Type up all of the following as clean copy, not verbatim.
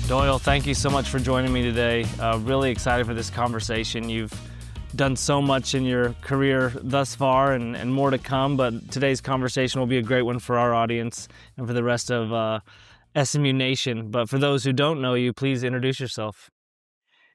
Doyle, thank you so much for joining me today. Really excited for this conversation. You've done so much in your career thus far and more to come, but today's conversation will be a great one for our audience and for the rest of SMU Nation. But for those who don't know you, please introduce yourself.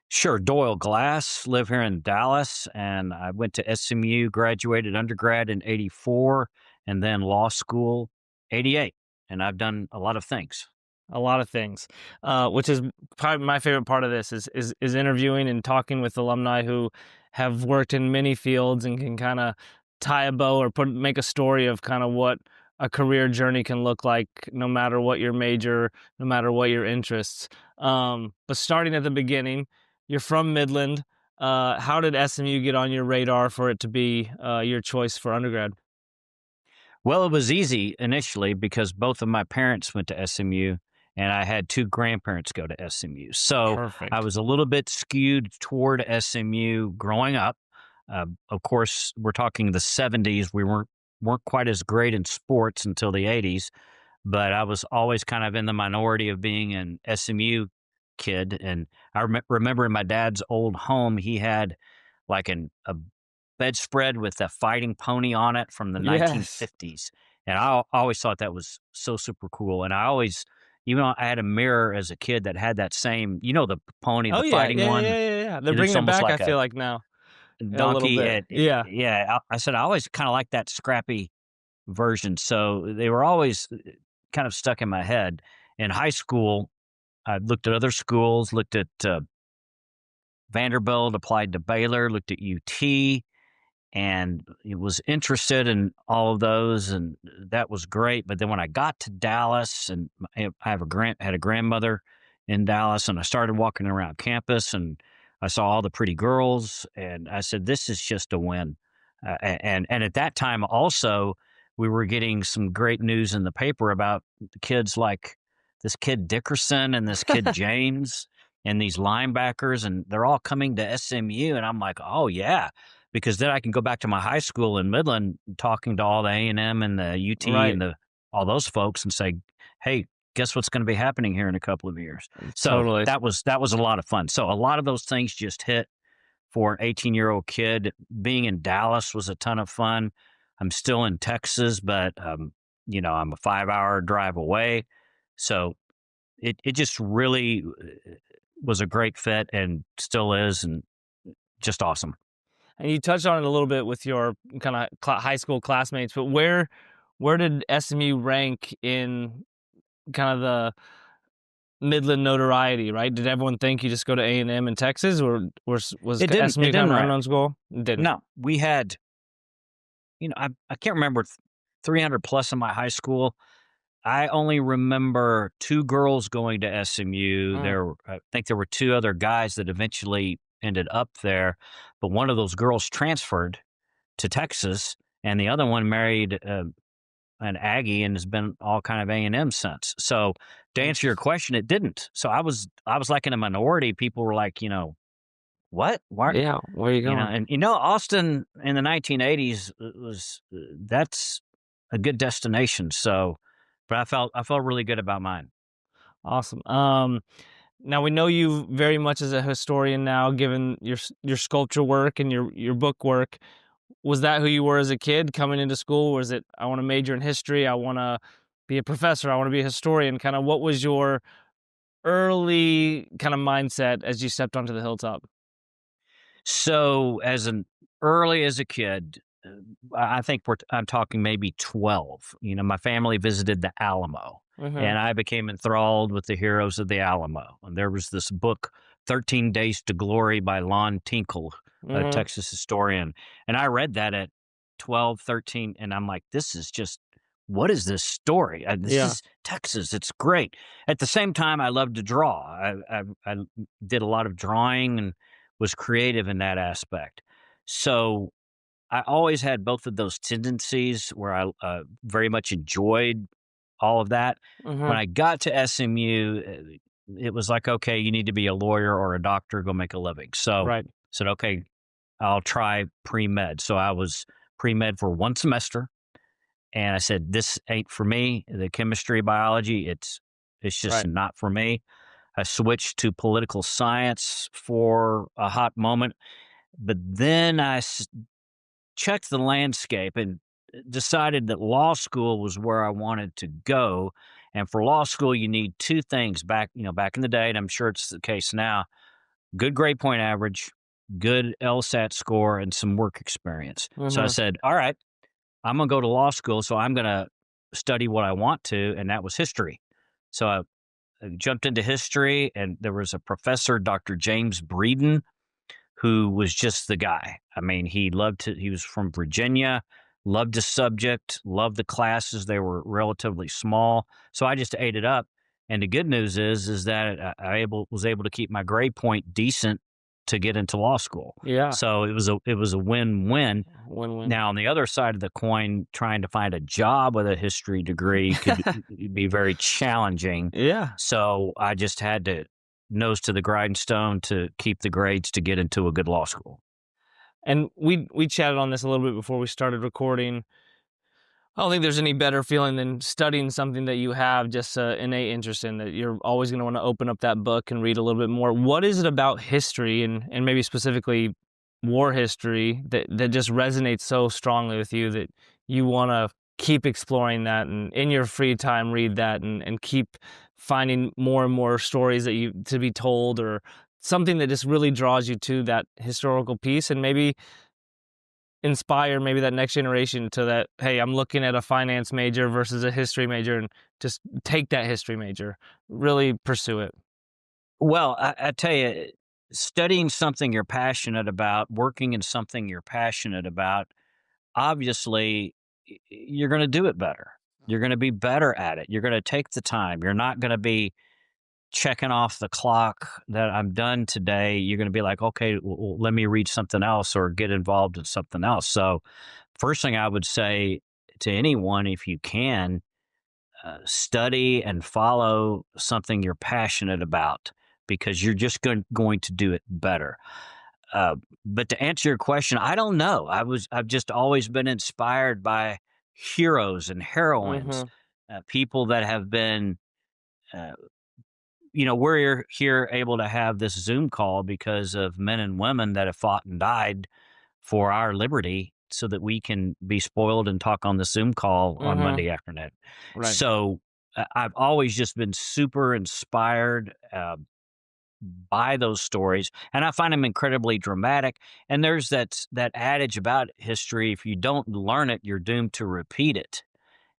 Sure. Doyle Glass, live here in Dallas, and I went to SMU, graduated undergrad in 84, and then law school 88, and I've done a lot of things. A lot of things, which is probably my favorite part of this is interviewing and talking with alumni who have worked in many fields and can kind of tie a bow or make a story of kind of what a career journey can look like, no matter what your major, no matter what your interests. But starting at the beginning, you're from Midland. How did SMU get on your radar for it to be your choice for undergrad? Well, it was easy initially because both of my parents went to SMU, and I had two grandparents go to SMU. So Perfect. I was a little bit skewed toward SMU growing up. Of course, we're talking the 70s. We weren't quite as great in sports until the 80s, but I was always kind of in the minority of being an SMU kid. And I remember in my dad's old home, he had like a bedspread with a fighting pony on it from the Yes. 1950s. And I always thought that was so super cool. And I always, even though I had a mirror as a kid that had that same, the pony, the fighting one. Yeah. They're It's bringing it almost back, like I a feel like now. A little donkey. bit. Yeah. Yeah. I said, I always kind of like that scrappy version. So they were always kind of stuck in my head. In high school, I looked at other schools, looked at Vanderbilt, applied to Baylor, looked at UT, and was interested in all of those, and that was great. But then when I got to Dallas, and I had a grandmother in Dallas, and I started walking around campus, and I saw all the pretty girls, and I said, "This is just a win." And at that time, also, we were getting some great news in the paper about kids like this kid Dickerson and this kid James and these linebackers, and they're all coming to SMU, and I'm like, "Oh yeah." Because then I can go back to my high school in Midland, talking to all the A&M and the UT Right. and all those folks, and say, "Hey, guess what's going to be happening here in a couple of years?" So Totally. that was a lot of fun. So a lot of those things just hit for an 18-year-old kid. Being in Dallas was a ton of fun. I'm still in Texas, but I'm a 5-hour drive away. So it just really was a great fit and still is, and just awesome. And you touched on it a little bit with your kind of high school classmates, but where did SMU rank in kind of the Midland notoriety, right? Did everyone think you just go to A&M in Texas, or was It didn't. SMU It kind of didn't an rank. unknown school? It didn't. No, we had, I can't remember 300 plus in my high school. I only remember two girls going to SMU. I think there were two other guys that eventually ended up there, but one of those girls transferred to Texas, and the other one married an Aggie and has been all kind of A&M since. So to answer your question, it didn't. So I was like in a minority. People were like, what? Why? Yeah, where are you going? And Austin in the 1980s that's a good destination. So, but I felt really good about mine. Awesome. Now we know you very much as a historian now, given your sculpture work and your book work. Was that who you were as a kid coming into school? Or was it, I want to major in history, I want to be a professor, I want to be a historian? Kind of what was your early kind of mindset as you stepped onto the hilltop? So early as a kid, I think I'm talking maybe 12. My family visited the Alamo, and I became enthralled with the heroes of the Alamo. And there was this book, 13 Days to Glory by Lon Tinkle, a Texas historian. And I read that at 12, 13, and I'm like, what is this story? This is Texas. It's great. At the same time, I loved to draw. I did a lot of drawing and was creative in that aspect. So I always had both of those tendencies where I very much enjoyed all of that. When I got to SMU, it was like, okay, you need to be a lawyer or a doctor, go make a living. So I said, okay, I'll try pre-med. So I was pre-med for one semester, and I said, this ain't for me. The chemistry, biology, it's just not for me. I switched to political science for a hot moment, but then checked the landscape and decided that law school was where I wanted to go. And for law school, you need two things back in the day, and I'm sure it's the case now: good grade point average, good LSAT score, and some work experience. So I Mhm. said, all right, I'm going to go to law school. So I'm going to study what I want to. And that was history. So I jumped into history, and there was a professor, Dr. James Breeden, who was just the guy. I mean, he was from Virginia, loved the subject, loved the classes. They were relatively small. So I just ate it up. And the good news is that was able to keep my grade point decent to get into law school. Yeah. So it was a win-win. Win-win. Now, on the other side of the coin, trying to find a job with a history degree could be very challenging. Yeah. So I just had to nose to the grindstone to keep the grades to get into a good law school. And we chatted on this a little bit before we started recording. I don't think there's any better feeling than studying something that you have just an innate interest in, that you're always going to want to open up that book and read a little bit more. What is it about history and maybe specifically war history that just resonates so strongly with you that you want to keep exploring that and in your free time read that and keep finding more and more stories that you to be told, or something that just really draws you to that historical piece and maybe inspire maybe that next generation to that, hey, I'm looking at a finance major versus a history major, and just take that history major, really pursue it. Well, I tell you, studying something you're passionate about, working in something you're passionate about, obviously you're going to do it better. You're going to be better at it. You're going to take the time. You're not going to be checking off the clock that I'm done today. You're going to be like, okay, well, let me read something else or get involved in something else. So, first thing I would say to anyone, if you can, study and follow something you're passionate about, because you're just going to do it better. But to answer your question, I don't know. I've just always been inspired by heroes and heroines, Mhm. people that have been. Uh, we're here able to have this Zoom call because of men and women that have fought and died for our liberty, so that we can be spoiled and talk on the Zoom call on Mhm. Monday afternoon. Right. So I've always just been super inspired by those stories, and I find them incredibly dramatic. And there's that adage about history: if you don't learn it, you're doomed to repeat it.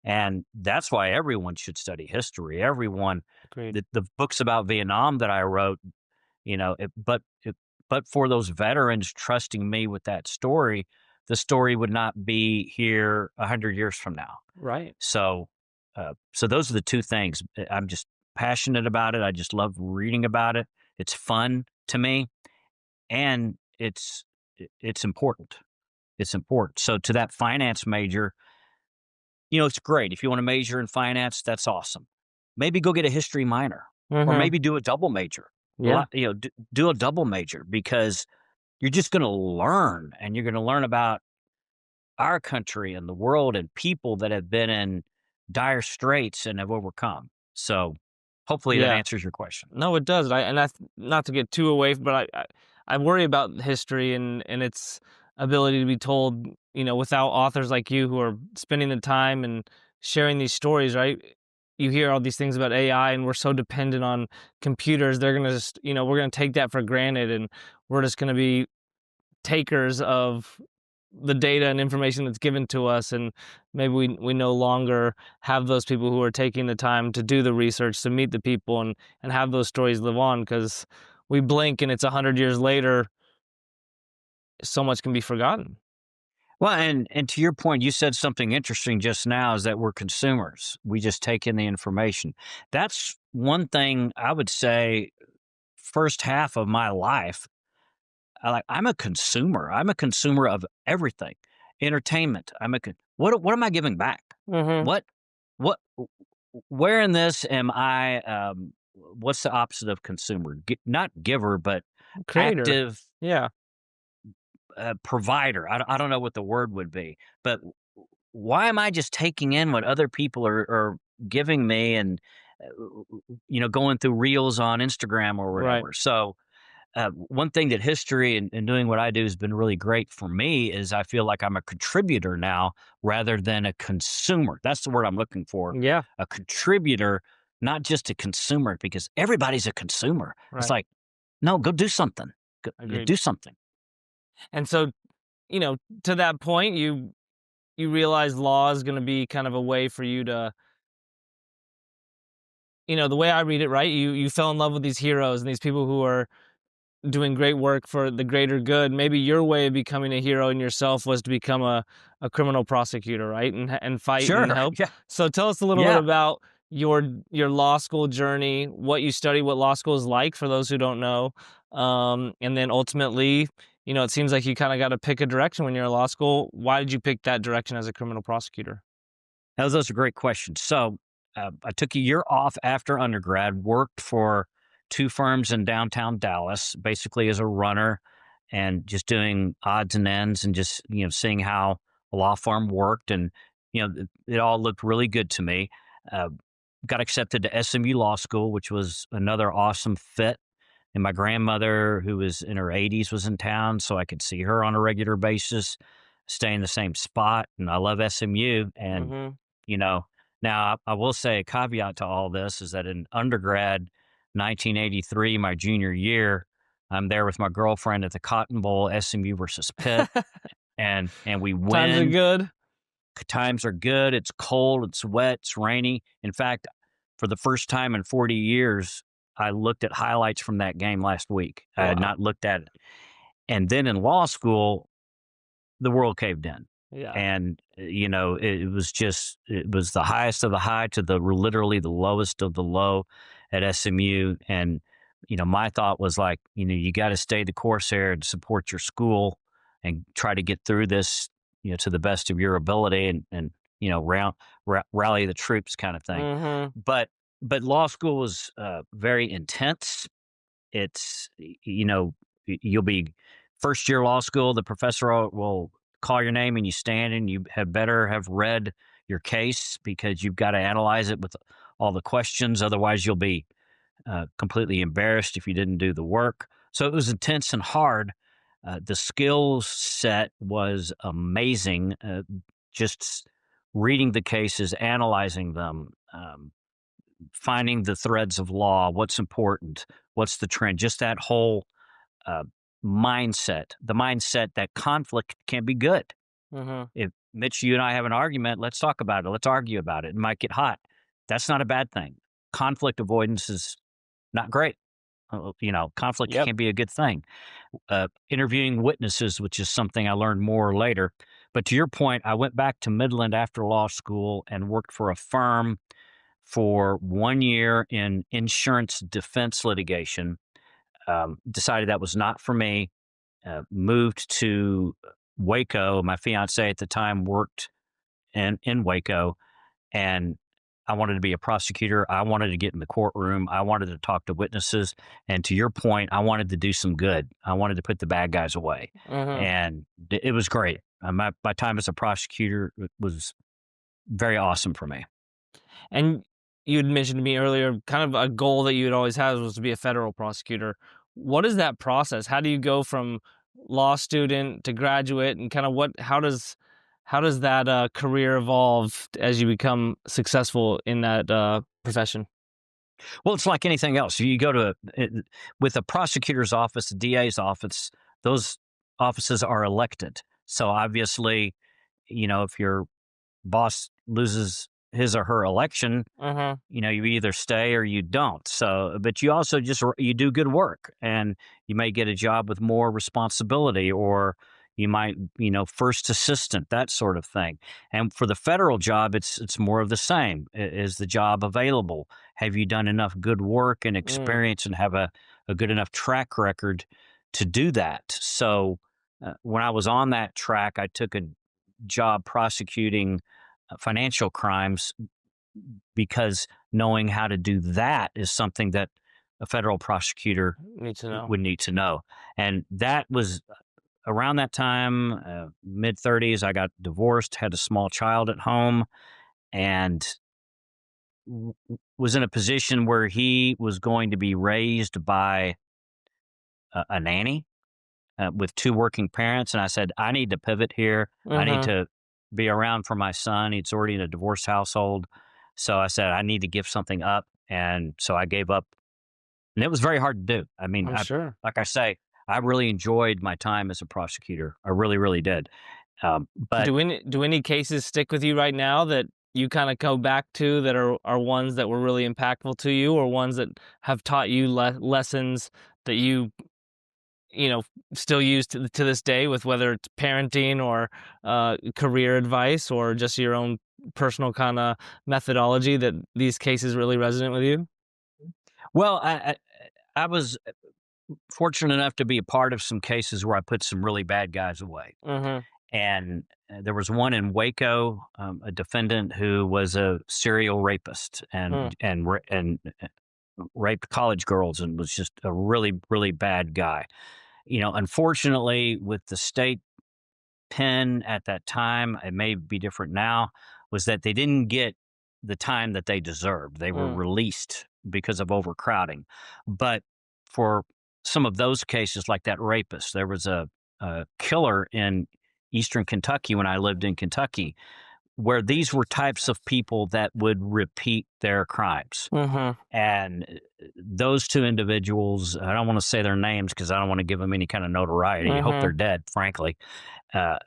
And that's why everyone should study history. Everyone, Agreed. the books about Vietnam that I wrote, but for those veterans trusting me with that story, the story would not be here 100 years from now. Right. So, so those are the two things. I'm just passionate about it. I just love reading about it. It's fun to me, and it's important. It's important. So, to that finance major, it's great. If you want to major in finance, that's awesome. Maybe go get a history minor, or Mhm. maybe do a double major. Yeah. Do a double major, because you're just going to learn, and you're going to learn about our country and the world and people that have been in dire straits and have overcome. So hopefully that Yeah. answers your question. No, it does. I not to get too away, but I worry about history and its ability to be told, without authors like you who are spending the time and sharing these stories, right? You hear all these things about AI, and we're so dependent on computers. They're gonna just, we're gonna take that for granted, and we're just gonna be takers of the data and information that's given to us, and maybe we no longer have those people who are taking the time to do the research, to meet the people, and have those stories live on, because we blink and it's 100 years later, so much can be forgotten. Well, and to your point, you said something interesting just now, is that we're consumers. We just take in the information. That's one thing I would say. First half of my life, I'm a consumer. I'm a consumer of everything. Entertainment. What am I giving back? Mm-hmm. What what where in this am I what's the opposite of consumer? Not giver, but Creator. active Yeah. provider. I don't know what the word would be, but why am I just taking in what other people are giving me, and going through reels on Instagram or Right. whatever. So one thing that history and doing what I do has been really great for me is I feel like I'm a contributor now rather than a consumer. That's the word I'm looking for. Yeah. A contributor, not just a consumer, because everybody's a consumer. It's Right. like, no, go do something. Go, Agreed. do something. And so, to that point, you realize law is going to be kind of a way for you to, the way I read it, right? You fell in love with these heroes and these people who are doing great work for the greater good. Maybe your way of becoming a hero in yourself was to become a criminal prosecutor, right? And fight and Sure. help. Yeah. So tell us a little bit Yeah. about your law school journey, what you study, what law school is like for those who don't know. And then ultimately, it seems like you kind of got to pick a direction when you're in law school. Why did you pick that direction as a criminal prosecutor? Those are great questions. So I took a year off after undergrad, worked for two firms in downtown Dallas, basically as a runner and just doing odds and ends and just, seeing how a law firm worked. And, it all looked really good to me. Uh, got accepted to SMU Law School, which was another awesome fit. And my grandmother, who was in her 80s, was in town, so I could see her on a regular basis, stay in the same spot. And I love SMU. And Mm-hmm. you know, now I will say a caveat to all this is that in undergrad, 1983, my junior year, I'm there with my girlfriend at the Cotton Bowl, SMU versus Pitt, and we Times are win. good. Times are good. It's cold. It's wet. It's rainy. In fact, for the first time in 40 years, I looked at highlights from that game last week. I had Wow. not looked at it. And then in law school, the world caved in. Yeah. And, it was the highest of the high to the literally the lowest of the low at SMU. And, my thought was like, you got to stay the course here and support your school and try to get through this, to the best of your ability and rally the troops kind of thing. Mm-hmm. But law school was very intense. It's, you'll be first year law school, the professor will call your name and you stand and you had better have read your case because you've got to analyze it with all the questions. Otherwise, you'll be completely embarrassed if you didn't do the work. So it was intense and hard. The skills set was amazing. Just reading the cases, analyzing them, finding the threads of law, what's important, what's the trend, just that whole uh, mindset, the mindset that conflict can be good. Mm-hmm. If Mitch, you and I have an argument, let's talk about it. Let's argue about it. It might get hot. That's not a bad thing. Conflict avoidance is not great. Conflict Yep. can be a good thing. Interviewing witnesses, which is something I learned more later. But to your point, I went back to Midland after law school and worked for a firm for 1 year in insurance defense litigation. Decided that was not for me. Moved to Waco. My fiance at the time worked in Waco, and I wanted to be a prosecutor. I wanted to get in the courtroom. I wanted to talk to witnesses. And to your point, I wanted to do some good. I wanted to put the bad guys away. Mm-hmm. And it was great. My time as a prosecutor was very awesome for me. And you had mentioned to me earlier, kind of a goal that you had always had was to be a federal prosecutor. What is that process? How do you go from law student to graduate, and kind of how does that career evolve as you become successful in that profession? Well, it's like anything else. You go to with a prosecutor's office, a DA's office, those offices are elected. So obviously, if your boss loses his or her election, Mm-hmm. you either stay or you don't. So, but you also you do good work and you may get a job with more responsibility or you might, first assistant, that sort of thing. And for the federal job, it's more of the same. Is the job available? Have you done enough good work and Mm. experience and have a good enough track record to do that? So when I was on that track, I took a job prosecuting financial crimes because knowing how to do that is something that a federal prosecutor Need to know. would need to know. And that was around that time, mid 30s, I got divorced, had a small child at home, and was in a position where he was going to be raised by a nanny with two working parents. And I said, I need to pivot here. I need Mhm. to be around for my son. He's already in a divorced household. So I said, I need to give something up. And so I gave up. And it was very hard to do. I mean, I'm sure. like I say, I really enjoyed my time as a prosecutor. I really, really did. But Do any cases stick with you right now that you kinda go back to that are ones that were really impactful to you, or ones that have taught you lessons that you know, still use to this day, with whether it's parenting or career advice or just your own personal kind of methodology, that these cases really resonate with you? well, I was fortunate enough to be a part of some cases where I put some really bad guys away. Mhm. And there was one in Waco, a defendant who was a serial rapist Mm. and raped college girls and was just a really, really bad guy. Unfortunately, with the state pen at that time, it may be different now, was that they didn't get the time that they deserved. They were Mm. released because of overcrowding. But for some of those cases, like that rapist, there was a killer in Eastern Kentucky when I lived in Kentucky, where these were types of people that would repeat their crimes. Mhm. And those two individuals, I don't want to say their names because I don't want to give them any kind of notoriety. I hope they're Mhm. dead, frankly. Uh,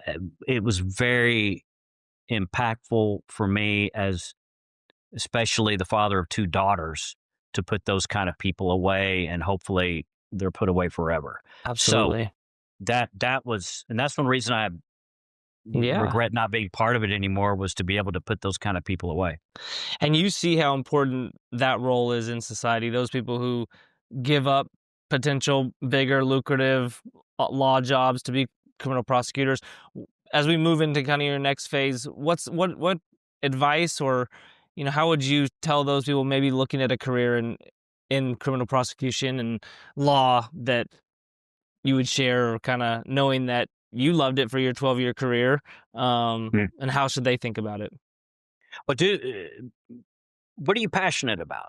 it was very impactful for me, as especially the father of two daughters, to put those kind of people away, and hopefully they're put away forever. So Absolutely. that was, and that's one reason I Yeah. regret not being part of it anymore, was to be able to put those kind of people away. And you see how important that role is in society. Those people who give up potential bigger, lucrative law jobs to be criminal prosecutors. As we move into kind of your next phase, what advice, or how would you tell those people maybe looking at a career in criminal prosecution and law, that you would share, or kind of knowing that you loved it for your 12-year career, and how should they think about it? But what are you passionate about?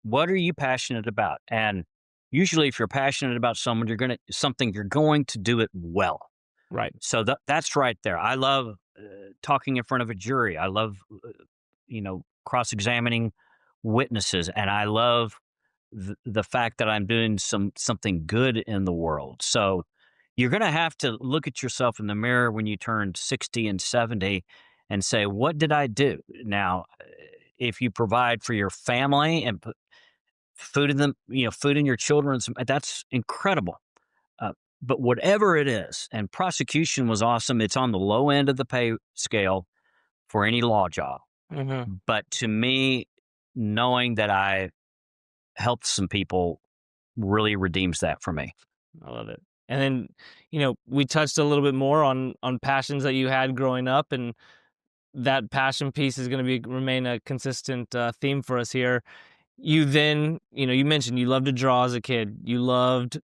What are you passionate about? And usually, if you're passionate about something, you're going to do it well. Right. So that's right there. I love talking in front of a jury. I love cross-examining witnesses, and I love the fact that I'm doing something good in the world. So you're going to have to look at yourself in the mirror when you turn 60 and 70 and say, what did I do? Now, if you provide for your family and put food in them, food in your children, that's incredible. Uh, but whatever it is, and prosecution was awesome. It's on the low end of the pay scale for any law job. Hmm. But to me, knowing that I helped some people really redeems that for me. I love it. And then, we touched a little bit more on passions that you had growing up, and that passion piece is going to be remain a consistent theme for us here. You then, you mentioned you loved to draw as a kid. You loved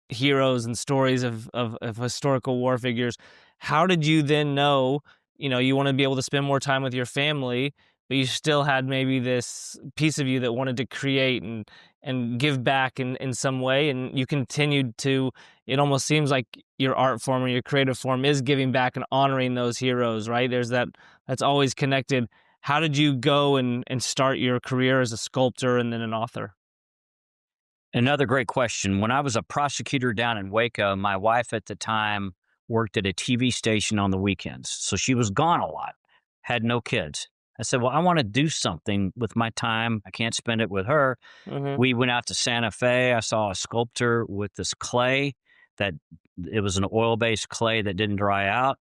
heroes and stories of historical war figures. How did you then know, you want to be able to spend more time with your family, but you still had maybe this piece of you that wanted to create and give back in some way, and you continued to, it almost seems like your art form or your creative form is giving back and honoring those heroes, right? There's that's always connected. How did you go and start your career as a sculptor and then an author? Another great question. When I was a prosecutor down in Waco, my wife at the time worked at a TV station on the weekends. So she was gone a lot, had no kids. I said, well, I want to do something with my time. I can't spend it with her. Hmm. We went out to Santa Fe. I saw a sculptor with this clay that it was an oil-based clay that didn't dry out.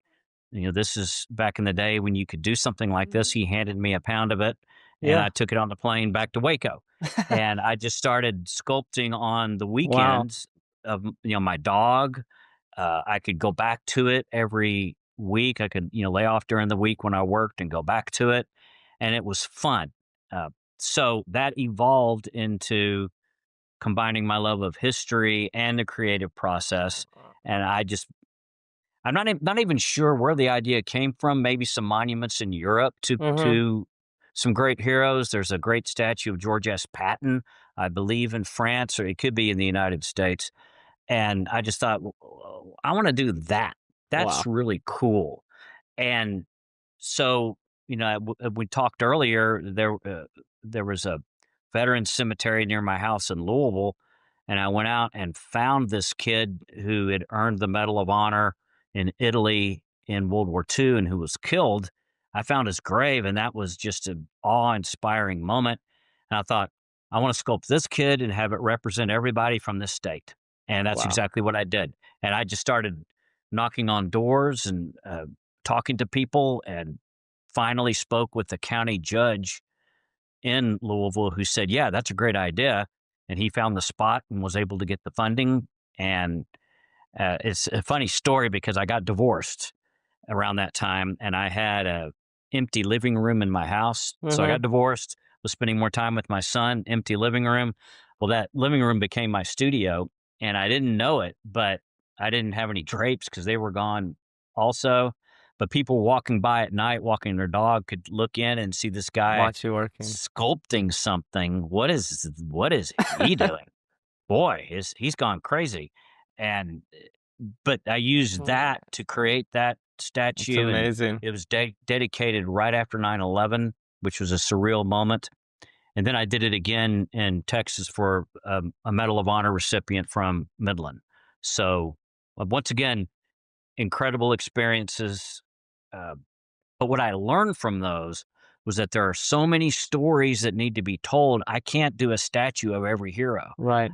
This is back in the day when you could do something like this. He handed me a pound of it, and Yeah. I took it on the plane back to Waco. And I just started sculpting on the Wow. weekends of my dog. I could go back to it every week. I could lay off during the week when I worked and go back to it, and it was fun. Uh, so that evolved into combining my love of history and the creative process. And I'm not even sure where the idea came from. Maybe some monuments in Europe to Hmm. to some great heroes. There's a great statue of George S. Patton, I believe in France, or it could be in the United States. And I just thought, I want to do that. That's Wow. really cool. And so, we talked earlier, there was a veteran cemetery near my house in Louisville, and I went out and found this kid who had earned the Medal of Honor in Italy in World War II and who was killed. I found his grave, and that was just an awe-inspiring moment. And I thought, I want to sculpt this kid and have it represent everybody from this state. And that's Wow. exactly what I did. And I just started knocking on doors and talking to people, and finally spoke with the county judge in Louisville who said, yeah, that's a great idea. And he found the spot and was able to get the funding. And it's a funny story because I got divorced around that time, and I had a empty living room in my house. So I got divorced, was spending more time with my son, empty living room. Well, that living room became my studio, and I didn't know it, but I didn't have any drapes because they were gone also. But people walking by at night, walking their dog, could look in and see this guy Watch you working. sculpting something. What is he doing? Boy, he's gone crazy. And but I used that to create that It's statue, and amazing. it was dedicated right after 9/11, which was a surreal moment. And then I did it again in Texas for a Medal of Honor recipient from Midland. So once again, incredible experiences. Uh, but what I learned from those was that there are so many stories that need to be told. I can't do a statue of every hero. Right.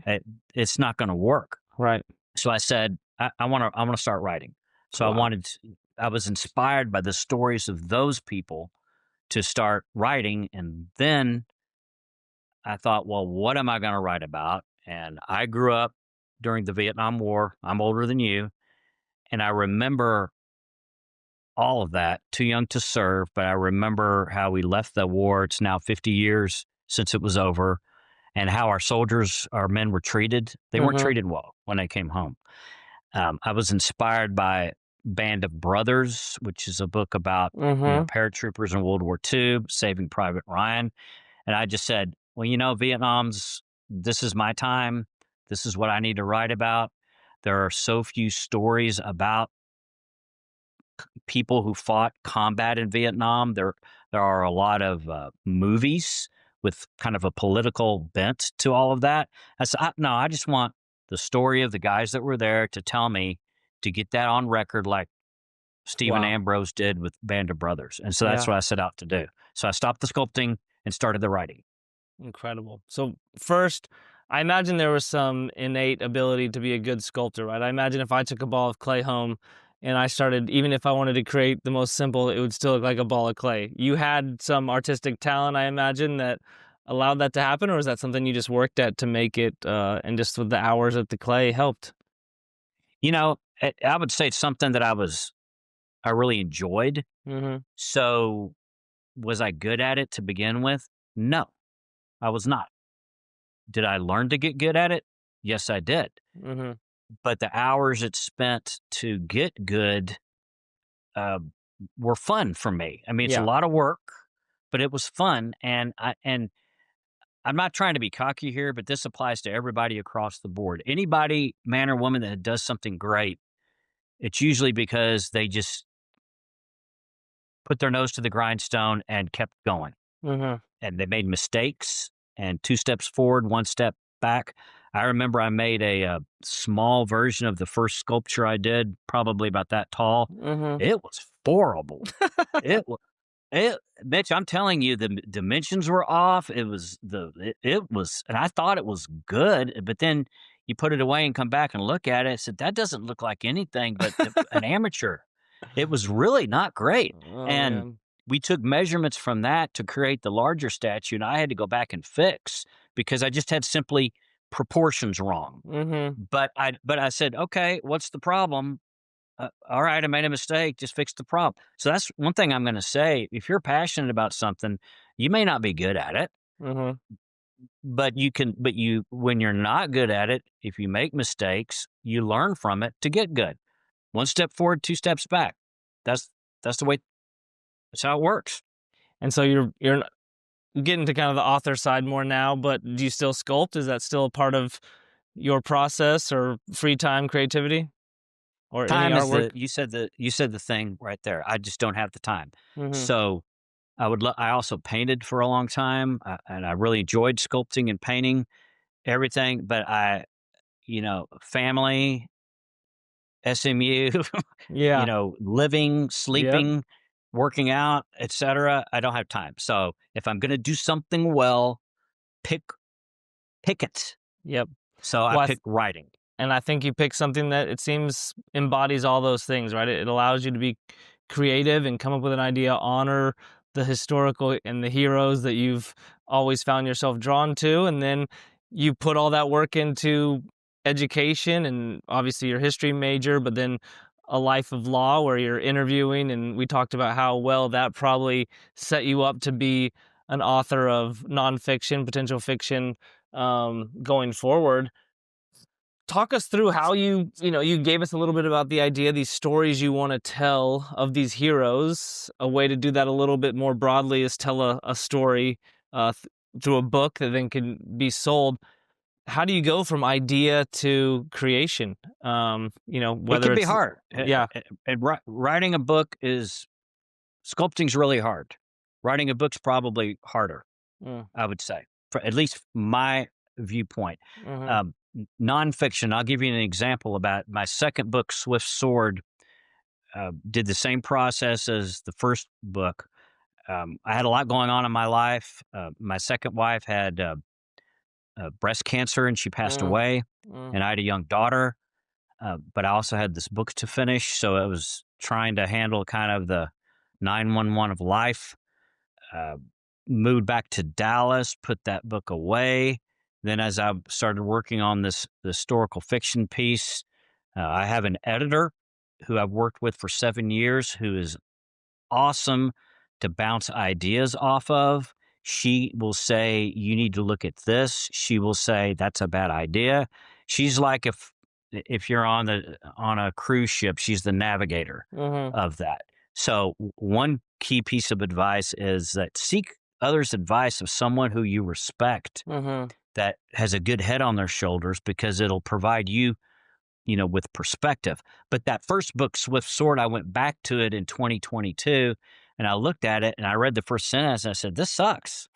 It's not going to work. Right. So I said, I want to start writing. So Wow. I was inspired by the stories of those people to start writing. And then I thought, well, what am I going to write about? And I grew up during the Vietnam War. I'm older than you. And I remember all of that, too young to serve, but I remember how we left the war. It's now 50 years since it was over, and how our men were treated. They weren't treated well when they came home. I was inspired by Band of Brothers, which is a book about paratroopers in World War II, Saving Private Ryan. And I just said, well, this is my time. This is what I need to write about. There are so few stories about people who fought combat in Vietnam. There are a lot of movies with kind of a political bent to all of that. I said, no, I just want the story of the guys that were there to tell me, to get that on record like Stephen Ambrose did with Band of Brothers. And so that's what I set out to do. So I stopped the sculpting and started the writing. Incredible. So first, I imagine there was some innate ability to be a good sculptor, right? I imagine if I took a ball of clay home and I started, even if I wanted to create the most simple, it would still look like a ball of clay. You had some artistic talent, I imagine, that allowed that to happen, or is that something you just worked at to make it, and just with the hours at the clay helped? I would say it's something that I really enjoyed. So was I good at it to begin with? No, I was not. Did I learn to get good at it? Yes, I did. But the hours it spent to get good were fun for me. I mean, it's a lot of work, but it was fun. And I'm not trying to be cocky here, but this applies to everybody across the board. Anybody, man or woman, that does something great, it's usually because they just put their nose to the grindstone and kept going. And they made mistakes, and 2 steps forward, 1 step back. I remember I made a small version of the first sculpture I did, probably about that tall. It was horrible. Mitch, I'm telling you, the dimensions were off. It was, and I thought it was good, but then you put it away and come back and look at it. I said, that doesn't look like anything but an amateur. It was really not great. And we took measurements from that to create the larger statue, and I had to go back and fix because I just had simply proportions wrong. But I said, okay, what's the problem? All right, I made a mistake. Just fix the problem. So that's one thing I'm going to say. If you're passionate about something, you may not be good at it, but you can. But when you're not good at it, if you make mistakes, you learn from it to get good. 1 step forward, 2 steps back. That's the way. That's how it works. And so you're getting to kind of the author side more now, but do you still sculpt? Is that still a part of your process or free time creativity or any Time is artwork? you said the thing right there. I just don't have the time. Mm-hmm. So I also painted for a long time, and I really enjoyed sculpting and painting everything. But family, SMU, Yeah. living, Yep. sleeping, working out, etc. I don't have time. So if I'm going to do something well, pick it. Yep. So I Well, picked writing. and I think you picked something that it seems embodies all those things, right? It allows you to be creative and come up with an idea, honor the historical and the heroes that you've always found yourself drawn to, and then you put all that work into education and obviously your history major, but then a life of law where you're interviewing, and we talked about how well that probably set you up to be an author of nonfiction, potential fiction, going forward. Talk us through how you gave us a little bit about the idea, these stories you want to tell of these heroes. A way to do that a little bit more broadly is tell a story through a book that then can be sold. How do you go from idea to creation? It Whether can be it's, hard. yeah. And writing a book sculpting's really hard. Writing a book's probably harder, Mm, I would say, for at least my viewpoint. mhm, Nonfiction, I'll give you an example about my second book, Swift Sword, did the same process as the first book. I had a lot going on in my life. My second wife had breast cancer and she passed mm, away, mm, and I had a young daughter. But I also had this book to finish, so I was trying to handle kind of the 911 of life. Uh, Moved back to Dallas, put that book away. Then, as I started working on this historical fiction piece, I have an editor who I've worked with for 7 years who is awesome to bounce ideas off of. She will say, "You need to look at this." She will say, "That's a bad idea." She's like if you're on a cruise ship, she's the navigator mhm, of that. So one key piece of advice is that seek others' advice of someone who you respect mhm. that has a good head on their shoulders, because it'll provide you, with perspective. But that first book, Swift Sword, I went back to it in 2022 and I looked at it and I read the first sentence and I said, "This sucks."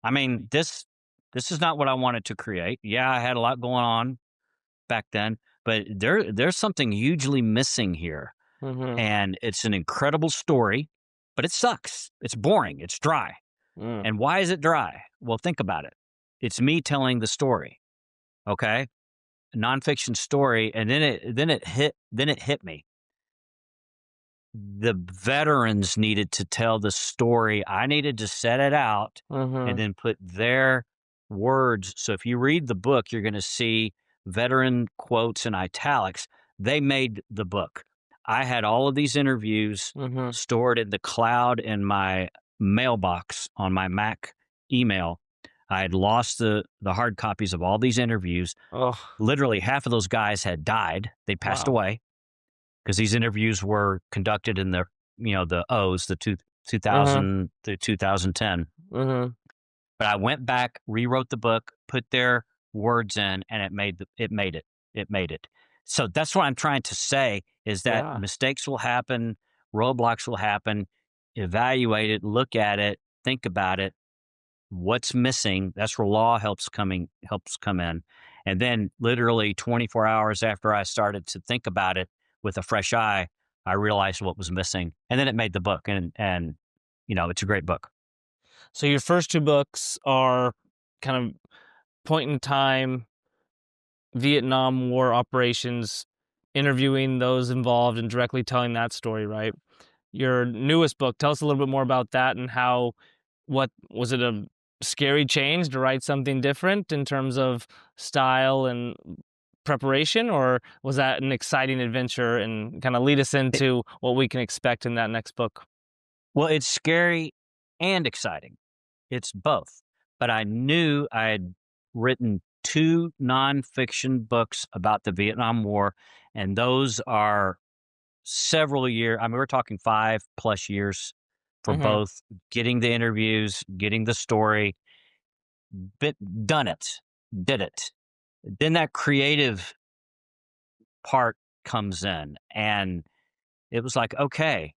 I mean, this is not what I wanted to create. Yeah, I had a lot going on back then, but there's something hugely missing here. Mhm, And it's an incredible story, but it sucks. It's boring. It's dry. mm. And why is it dry? Well, think about it. It's me telling the story. Okay. A nonfiction story. And then it hit me. The veterans needed to tell the story. I needed to set it out and Mhm. then put their words. So if you read the book, you're going to see veteran quotes in italics. They made the book. I had all of these interviews Mhm. stored in the cloud in my mailbox on my Mac email. I had lost the hard copies of all these interviews. Oh, Literally half of those guys had died. They passed wow. away because these interviews were conducted in the O's, the Mhm. 2000 to 2010. Mhm. But I went back, rewrote the book, put their words in, and it made it. It made it. So that's what I'm trying to say is that Yeah. mistakes will happen, roadblocks will happen. Evaluate it, look at it, think about it. What's missing? That's where law helps come in. And then literally 24 hours after I started to think about it with a fresh eye, I realized what was missing. And then it made the book, and it's a great book. So your first two books are kind of point in time Vietnam War operations, interviewing those involved and directly telling that story, right? Your newest book, tell us a little bit more about that and how, what was it, a scary change to write something different in terms of style and preparation, or was that an exciting adventure, and kind of lead us It, into what we can expect in that next book? well, it's scary and exciting. It's both. But I knew I had written two nonfiction books about the Vietnam War, and those are several years. I mean, we're talking 5+ years for both getting the interviews, getting the story, did it. Then that creative part comes in, and it was like, okay,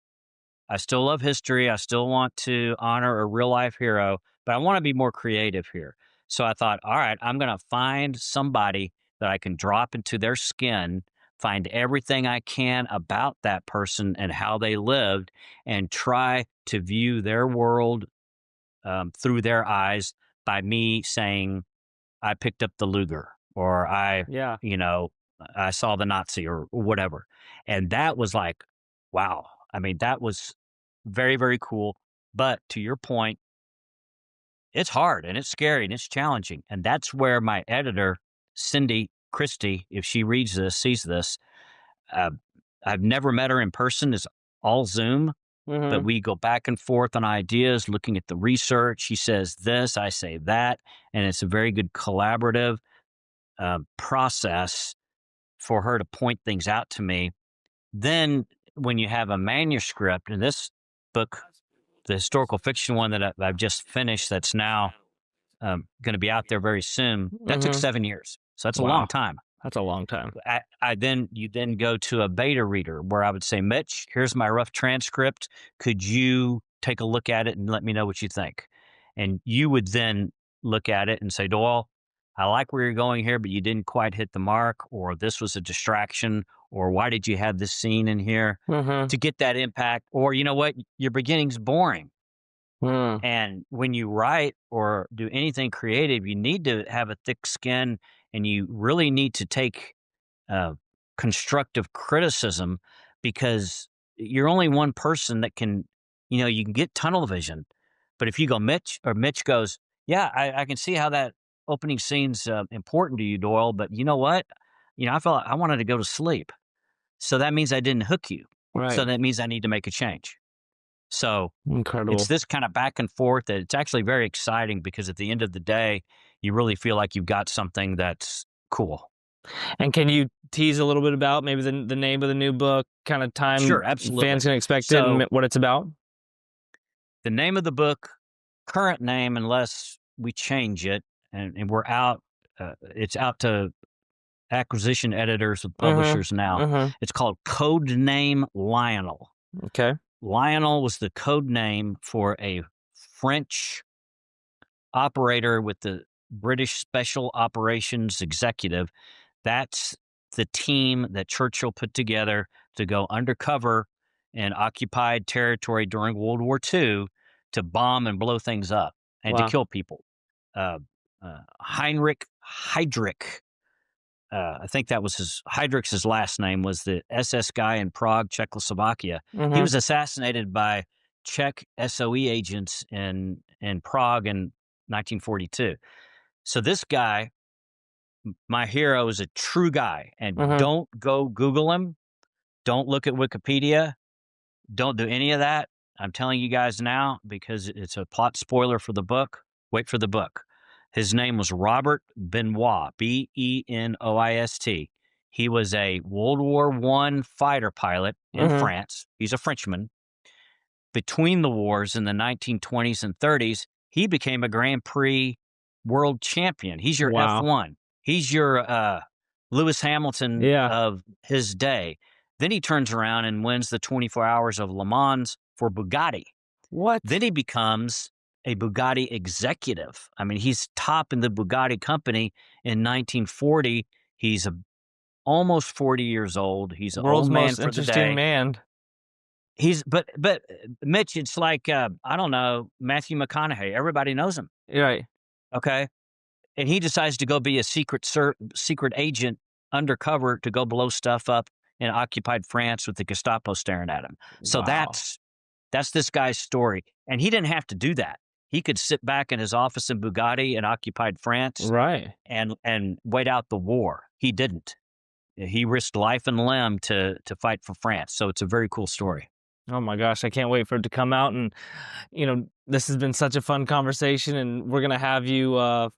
I still love history. I still want to honor a real life hero, but I want to be more creative here. So I thought, all right, I'm going to find somebody that I can drop into their skin, find everything I can about that person and how they lived, and try to view their world through their eyes by me saying, I picked up the Luger, or Yeah. I saw the Nazi or whatever. And that was like, wow. I mean, that was very, very cool. But to your point, it's hard and it's scary and it's challenging. And that's where my editor, Cindy Christie, if she reads this, sees this, uh, I've never met her in person. It's all Zoom, but we go back and forth on ideas, looking at the research. She says this, I say that. And it's a very good collaborative process for her to point things out to me. Then when you have a manuscript, and this book, the historical fiction one that I've just finished, that's now going to be out there very soon, that took 7 years. So that's a long time. That's a long time. You then go to a beta reader where I would say, Mitch, here's my rough transcript. Could you take a look at it and let me know what you think? And you would then look at it and say, Doyle, I like where you're going here, but you didn't quite hit the mark, or this was a distraction, or why did you have this scene in here to get that impact? Or, you know what, your beginning's boring. And when you write or do anything creative, you need to have a thick skin, and you really need to take constructive criticism, because you're only one person that can, you can get tunnel vision. But if you go Mitch, or Mitch goes, yeah, I can see how that opening scene's important to you, Doyle, but you know what? I felt I wanted to go to sleep. So that means I didn't hook you. Right. So that means I need to make a change. So incredible. It's this kind of back and forth that it's actually very exciting, because at the end of the day, you really feel like you've got something that's cool. And can you tease a little bit about maybe the name of the new book, kind of time Sure, absolutely. fans can expect it, and what it's about? The name of the book, current name, unless we change it, and we're out, it's out to acquisition editors and publishers now. It's called Code Name Lionel. Okay. Lionel was the code name for a French operator with the British Special Operations Executive. That's the team that Churchill put together to go undercover in occupied territory during World War II to bomb and blow things up and to kill people. Heinrich Heydrich, I think that was Heydrich's last name, was the SS guy in Prague, Czechoslovakia. He was assassinated by Czech SOE agents in Prague in 1942. So this guy, my hero, is a true guy. And don't go Google him. Don't look at Wikipedia. Don't do any of that. I'm telling you guys now, because it's a plot spoiler for the book. Wait for the book. His name was Robert Benoist, Benoist. He was a World War I fighter pilot in France. He's a Frenchman. Between the wars in the 1920s and 30s, he became a Grand Prix world champion. He's your F1. He's your Lewis Hamilton of his day. Then he turns around and wins the 24 Hours of Le Mans for Bugatti. What? Then he becomes a Bugatti executive. I mean, he's top in the Bugatti company in 1940. He's almost 40 years old. He's an old man for the day. Man. But Mitch, it's like, I don't know, Matthew McConaughey. Everybody knows him. Right. Okay. And he decides to go be a secret agent undercover to go blow stuff up in occupied France with the Gestapo staring at him. So that's this guy's story. And he didn't have to do that. He could sit back in his office in Bugatti in occupied France, right, and wait out the war. He didn't. He risked life and limb to fight for France. So it's a very cool story. Oh my gosh, I can't wait for it to come out. And, this has been such a fun conversation, and we're going to have you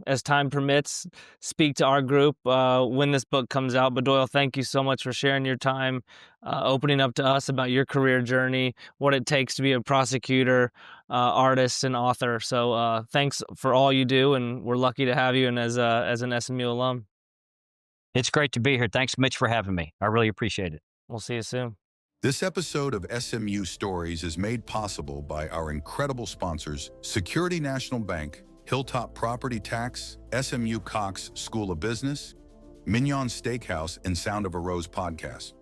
as time permits, speak to our group when this book comes out. But Doyle, thank you so much for sharing your time, opening up to us about your career journey, what it takes to be a prosecutor, artist, and author. So thanks for all you do, and we're lucky to have you and as an SMU alum. It's great to be here. Thanks, Mitch, for having me. I really appreciate it. We'll see you soon. This episode of SMU Stories is made possible by our incredible sponsors, Security National Bank, Hilltop Property Tax, SMU Cox School of Business, Mignon Steakhouse, and Sound of a Rose podcast.